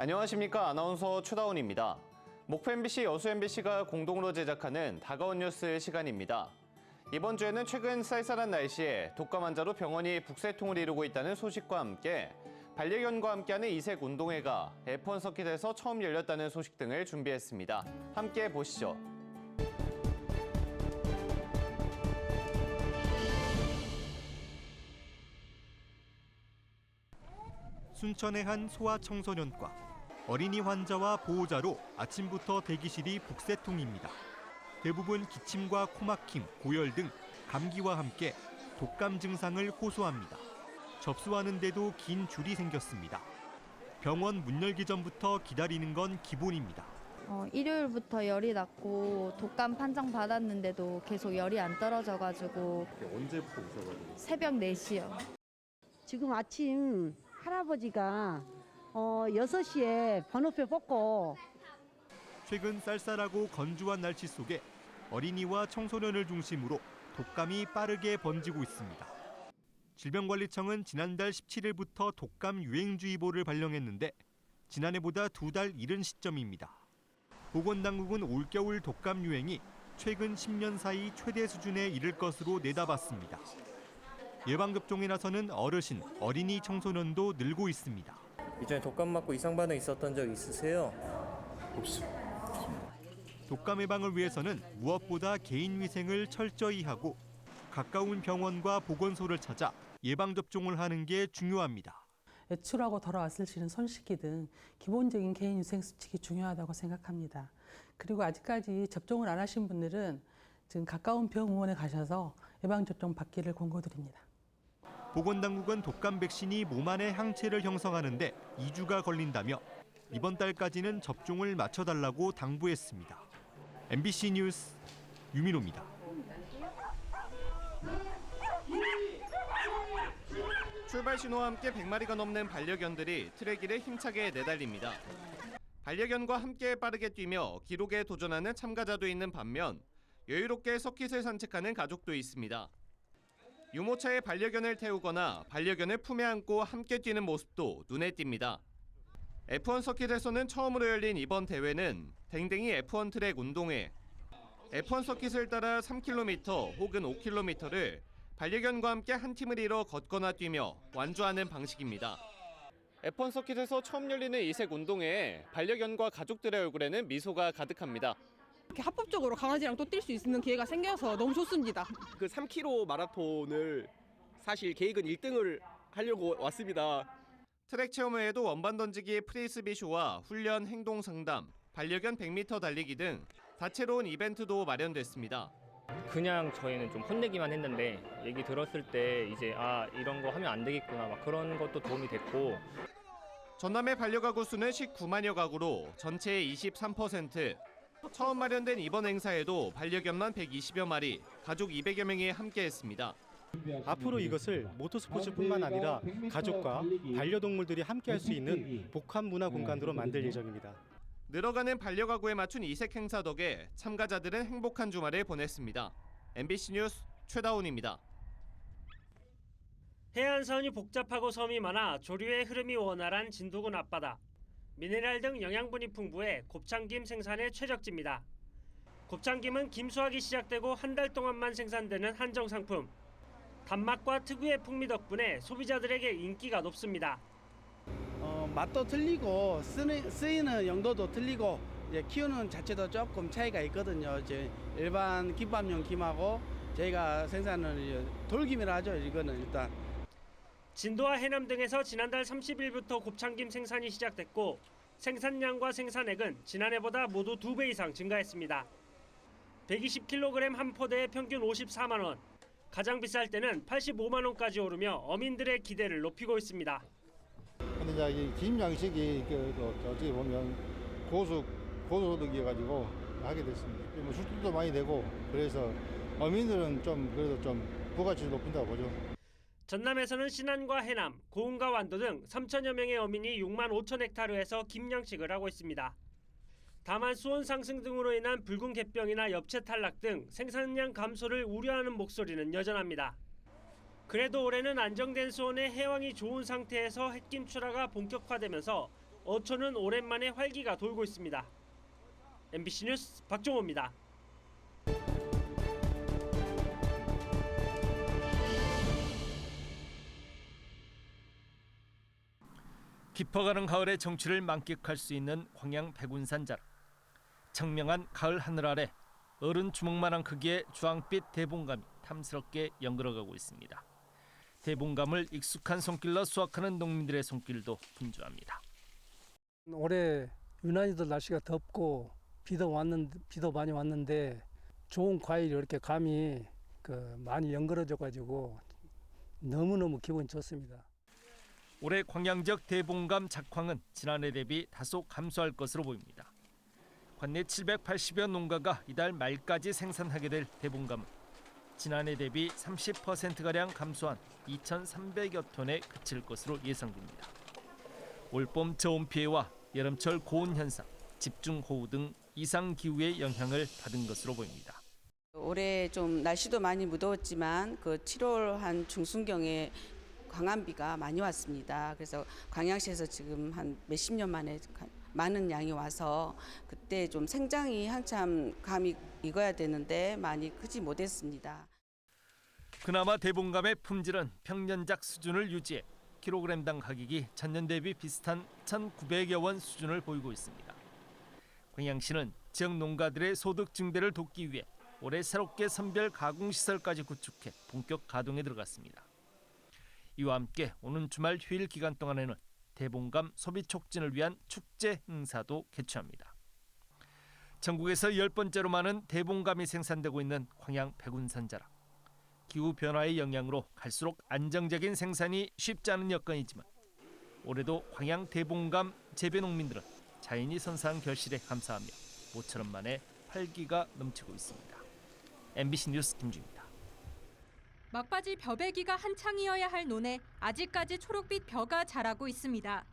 안녕하십니까. 아나운서 최다운입니다. 목포 MBC, 여수 MBC가 공동으로 제작하는 다가온 뉴스 시간입니다. 이번 주에는 최근 쌀쌀한 날씨에 독감 환자로 병원이 북새통을 이루고 있다는 소식과 함께 반려견과 함께하는 이색 운동회가 F1 서킷에서 처음 열렸다는 소식 등을 준비했습니다. 함께 보시죠. 순천의 한 소아청소년과 어린이 환자와 보호자로 아침부터 대기실이 북새통입니다. 대부분 기침과 코막힘, 고열 등 감기와 함께 독감 증상을 호소합니다. 접수하는데도 긴 줄이 생겼습니다. 병원 문 열기 전부터 기다리는 건 기본입니다. 일요일부터 열이 났고 독감 판정 받았는데도 계속 열이 안 떨어져가지고. 언제부터 오셔가지고? 새벽 4시요. 지금 아침 할아버지가 6시에 번호표 뽑고. 최근 쌀쌀하고 건조한 날씨 속에 어린이와 청소년을 중심으로 독감이 빠르게 번지고 있습니다. 질병관리청은 지난달 17일부터 독감 유행주의보를 발령했는데 지난해보다 2달 이른 시점입니다. 보건당국은 올겨울 독감 유행이 최근 10년 사이 최대 수준에 이를 것으로 내다봤습니다. 예방접종에 나서는 어르신, 어린이, 청소년도 늘고 있습니다. 이전에 독감 맞고 이상 반응 있었던 적 있으세요? 없습니다. 독감 예방을 위해서는 무엇보다 개인 위생을 철저히 하고 가까운 병원과 보건소를 찾아 예방접종을 하는 게 중요합니다. 외출하고 돌아왔을 시는 손 씻기 등 기본적인 개인 위생 수칙이 중요하다고 생각합니다. 그리고 아직까지 접종을 안 하신 분들은 지금 가까운 병원에 가셔서 예방접종 받기를 권고드립니다. 보건당국은 독감 백신이 몸 안에 항체를 형성하는데 2주가 걸린다며 이번 달까지는 접종을 마쳐달라고 당부했습니다. MBC 뉴스 유민호입니다. 출발 신호와 함께 100마리가 넘는 반려견들이 트랙길에 힘차게 내달립니다. 반려견과 함께 빠르게 뛰며 기록에 도전하는 참가자도 있는 반면 여유롭게 서킷을 산책하는 가족도 있습니다. 유모차에 반려견을 태우거나 반려견을 품에 안고 함께 뛰는 모습도 눈에 띕니다. F1 서킷에서는 처음으로 열린 이번 대회는 댕댕이 F1 트랙 운동회. F1 서킷을 따라 3km 혹은 5km를 반려견과 함께 한 팀을 이뤄 걷거나 뛰며 완주하는 방식입니다. F1 서킷에서 처음 열리는 이색 운동회에 반려견과 가족들의 얼굴에는 미소가 가득합니다. 이렇게 합법적으로 강아지랑 또 뛸 수 있는 기회가 생겨서 너무 좋습니다. 그 3km 마라톤을 사실 계획은 1등을 하려고 왔습니다. 트랙 체험 외에도 원반 던지기 프리스비 쇼와 훈련 행동 상담, 반려견 100m 달리기 등 다채로운 이벤트도 마련됐습니다. 그냥 저희는 좀 혼내기만 했는데 얘기 들었을 때 이제 이런 거 하면 안 되겠구나 막 그런 것도 도움이 됐고. 전남의 반려가구 수는 19만여 가구로 전체의 23%. 처음 마련된 이번 행사에도 반려견만 120여 마리, 가족 200여 명이 함께했습니다. 앞으로 이것을 모터스포츠뿐만 아니라 가족과 반려동물들이 함께할 수 있는 복합 문화 공간으로 만들 예정입니다. 늘어가는 반려가구에 맞춘 이색 행사 덕에 참가자들은 행복한 주말을 보냈습니다. MBC 뉴스 최다운입니다. 해안선이 복잡하고 섬이 많아 조류의 흐름이 원활한 진도군 앞바다. 미네랄 등 영양분이 풍부해 곱창김 생산에 최적지입니다. 곱창김은 김수확이 시작되고 한 달 동안만 생산되는 한정 상품. 단맛과 특유의 풍미 덕분에 소비자들에게 인기가 높습니다. 맛도 틀리고 쓰이는 용도도 틀리고 키우는 자체도 조금 차이가 있거든요. 이제 일반 김밥용 김하고 저희가 생산은 돌김이라 하죠. 이거는 일단. 진도와 해남 등에서 지난달 30일부터 곱창김 생산이 시작됐고 생산량과 생산액은 지난해보다 모두 2배 이상 증가했습니다. 120kg 한 포대에 평균 54만 원, 가장 비쌀 때는 85만 원까지 오르며 어민들의 기대를 높이고 있습니다. 근데 이제 이 김 양식이 어떻게 보면 고소득이어가지고 하게 됐습니다. 뭐 수출도 많이 되고 그래서 어민들은 좀 그래도 좀 부가치를 높인다고 보죠. 전남에서는 신안과 해남, 고흥과 완도 등 3천여 명의 어민이 6만 5천 헥타르에서 김 양식을 하고 있습니다. 다만 수온 상승 등으로 인한 붉은 갯병이나 엽채 탈락 등 생산량 감소를 우려하는 목소리는 여전합니다. 그래도 올해는 안정된 수온에 해왕이 좋은 상태에서 햇김 출하가 본격화되면서 어촌은 오랜만에 활기가 돌고 있습니다. MBC 뉴스 박종호입니다. 깊어가는 가을의 정취를 만끽할 수 있는 광양 백운산 자락. 청명한 가을 하늘 아래 어른 주먹만한 크기의 주황빛 대봉감이 탐스럽게 연그러가고 있습니다. 대봉감을 익숙한 손길로 수확하는 농민들의 손길도 분주합니다. 올해 유난히도 날씨가 덥고 비도 많이 왔는데 좋은 과일이 이렇게 감이 많이 연그러져 가지고 너무너무 기분이 좋습니다. 올해 광양 지역 대봉감 작황은 지난해 대비 다소 감소할 것으로 보입니다. 관내 780여 농가가 이달 말까지 생산하게 될 대봉감은 지난해 대비 30%가량 감소한 2,300여 톤에 그칠 것으로 예상됩니다. 올봄 저온 피해와 여름철 고온 현상, 집중호우 등 이상 기후의 영향을 받은 것으로 보입니다. 올해 좀 날씨도 많이 무더웠지만 7월 한 중순경에 강한 비가 많이 왔습니다. 그래서 광양시에서 지금 한 몇십 년 만에 많은 양이 와서 그때 좀 생장이 한참 감이 익어야 되는데 많이 크지 못했습니다. 그나마 대봉감의 품질은 평년작 수준을 유지해 킬로그램당 가격이 전년 대비 비슷한 1,900여 원 수준을 보이고 있습니다. 광양시는 지역 농가들의 소득 증대를 돕기 위해 올해 새롭게 선별 가공시설까지 구축해 본격 가동에 들어갔습니다. 이와 함께 오는 주말 휴일 기간 동안에는 대봉감 소비 촉진을 위한 축제 행사도 개최합니다. 전국에서 10번째로 많은 대봉감이 생산되고 있는 광양 백운산 자락. 기후 변화의 영향으로 갈수록 안정적인 생산이 쉽지 않은 여건이지만 올해도 광양 대봉감 재배 농민들은 자연이 선사한 결실에 감사하며 모처럼 만에 활기가 넘치고 있습니다. MBC 뉴스 김주입니다. 막바지 벼베기가 한창이어야 할 논에 아직까지 초록빛 벼가 자라고 있습니다.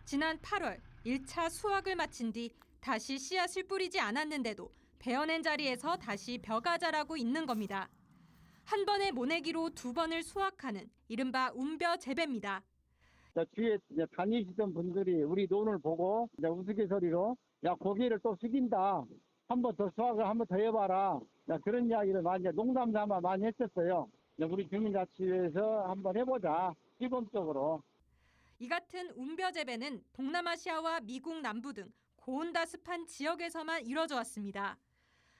지난 8월 1차 수확을 마친 뒤 다시 씨앗을 뿌리지 않았는데도 베어낸 자리에서 다시 벼가 자라고 있는 겁니다. 한 번의 모내기로 2번을 수확하는 이른바 운벼 재배입니다. 뒤에 다니시던 분들이 우리 논을 보고 우스갯소리로 야 고개를 또 숙인다. 한 번 더 수확을 한 번 더 해봐라. 그런 이야기를 많이 농담 삼아 많이 했었어요. 우리 주민자치회에서 한번 해보자. 시범적으로. 이 같은 운벼 재배는 동남아시아와 미국 남부 등 고온다습한 지역에서만 이뤄져 왔습니다.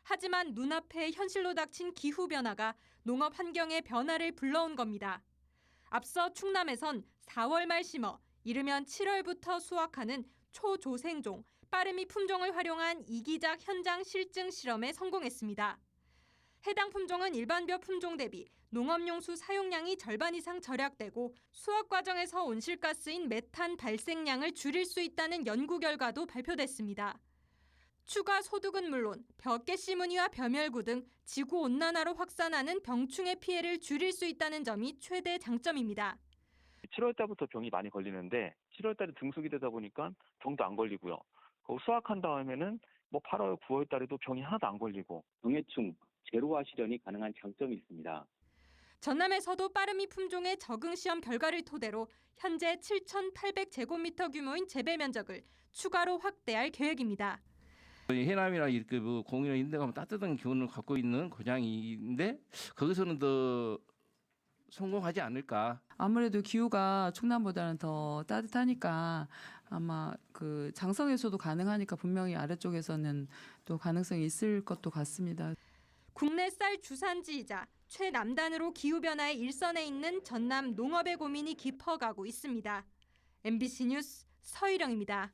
하지만 눈앞에 현실로 닥친 기후 변화가 농업 환경의 변화를 불러온 겁니다. 앞서 충남에선 4월 말 심어 이르면 7월부터 수확하는 초조생종, 빠르미 품종을 활용한 이기작 현장 실증 실험에 성공했습니다. 해당 품종은 일반 벼 품종 대비 농업용수 사용량이 절반 이상 절약되고 수확 과정에서 온실가스인 메탄 발생량을 줄일 수 있다는 연구 결과도 발표됐습니다. 추가 소득은 물론 벼깨씨무늬와 벼멸구 등 지구온난화로 확산하는 병충해 피해를 줄일 수 있다는 점이 최대 장점입니다. 7월 달부터 병이 많이 걸리는데 7월 달에 등숙이 되다 보니까 병도 안 걸리고요. 수확한 다음에는 8월, 9월 달에도 병이 하나도 안 걸리고 병해충 제로화 실현이 가능한 장점이 있습니다. 전남에서도 빠르미 품종의 적응 시험 결과를 토대로 현재 7,800제곱미터 규모인 재배 면적을 추가로 확대할 계획입니다. 해남이나 이렇게 공이나 이런 데 가면 따뜻한 기온을 갖고 있는 고장인데 거기서는 더 성공하지 않을까. 아무래도 기후가 충남보다는 더 따뜻하니까 아마 장성에서도 가능하니까 분명히 아래쪽에서는 또 가능성이 있을 것도 같습니다. 국내 쌀 주산지이자 최남단으로 기후변화의 일선에 있는 전남 농업의 고민이 깊어가고 있습니다. MBC 뉴스 서희령입니다.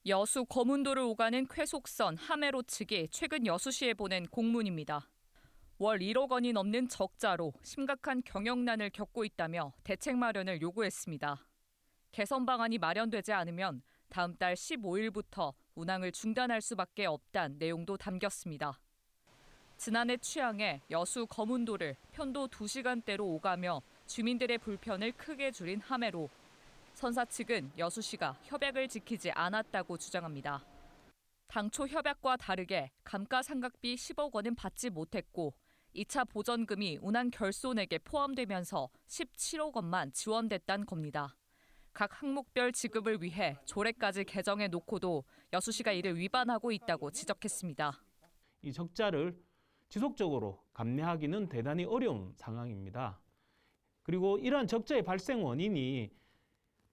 여수 거문도를 오가는 쾌속선 하메로 측이 최근 여수시에 보낸 공문입니다. 월 1억 원이 넘는 적자로 심각한 경영난을 겪고 있다며 대책 마련을 요구했습니다. 개선 방안이 마련되지 않으면 다음 달 15일부터 운항을 중단할 수밖에 없다는 내용도 담겼습니다. 지난해 취항해 여수 거문도를 편도 2시간대로 오가며 주민들의 불편을 크게 줄인 하메로. 선사 측은 여수시가 협약을 지키지 않았다고 주장합니다. 당초 협약과 다르게 감가상각비 10억 원은 받지 못했고 2차 보전금이 운항 결손액에 포함되면서 17억 원만 지원됐다는 겁니다. 각 항목별 지급을 위해 조례까지 개정해 놓고도 여수시가 이를 위반하고 있다고 지적했습니다. 이 적자를 지속적으로 감내하기는 대단히 어려운 상황입니다. 그리고 이러한 적자의 발생 원인이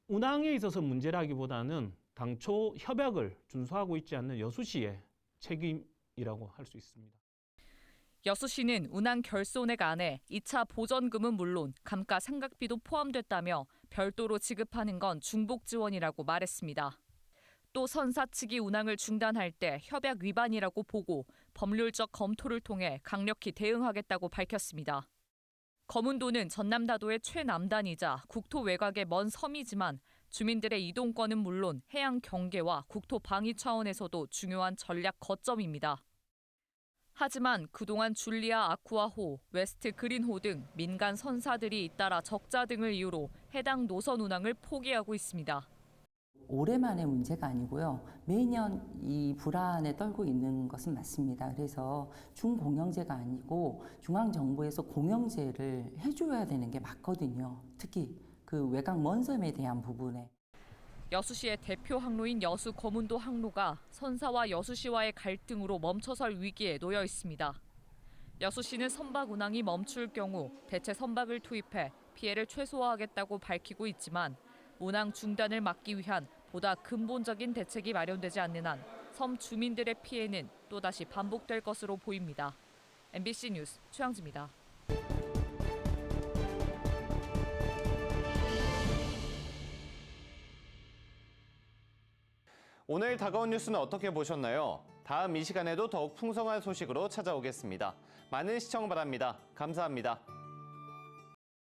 운항에 있어서 문제라기보다는 당초 협약을 준수하고 있지 않는 여수시의 책임이라고 할 수 있습니다. 여수시는 운항 결손액 안에 2차 보전금은 물론 감가상각비도 포함됐다며 별도로 지급하는 건 중복 지원이라고 말했습니다. 또 선사 측이 운항을 중단할 때 협약 위반이라고 보고 법률적 검토를 통해 강력히 대응하겠다고 밝혔습니다. 거문도는 전남다도의 최남단이자 국토 외곽의 먼 섬이지만 주민들의 이동권은 물론 해양 경계와 국토 방위 차원에서도 중요한 전략 거점입니다. 하지만 그동안 줄리아 아쿠아호, 웨스트 그린호 등 민간 선사들이 잇따라 적자 등을 이유로 해당 노선 운항을 포기하고 있습니다. 올해만의 문제가 아니고요. 매년 이 불안에 떨고 있는 것은 맞습니다. 그래서 중공영제가 아니고 중앙정부에서 공영제를 해줘야 되는 게 맞거든요. 특히 그 외곽 먼 섬에 대한 부분에. 여수시의 대표 항로인 여수 거문도 항로가 선사와 여수시와의 갈등으로 멈춰설 위기에 놓여 있습니다. 여수시는 선박 운항이 멈출 경우 대체 선박을 투입해 피해를 최소화하겠다고 밝히고 있지만 운항 중단을 막기 위한 보다 근본적인 대책이 마련되지 않는 한 섬 주민들의 피해는 또다시 반복될 것으로 보입니다. MBC 뉴스 최양지입니다. 오늘 다가온 뉴스는 어떻게 보셨나요? 다음 이 시간에도 더욱 풍성한 소식으로 찾아오겠습니다. 많은 시청 바랍니다. 감사합니다.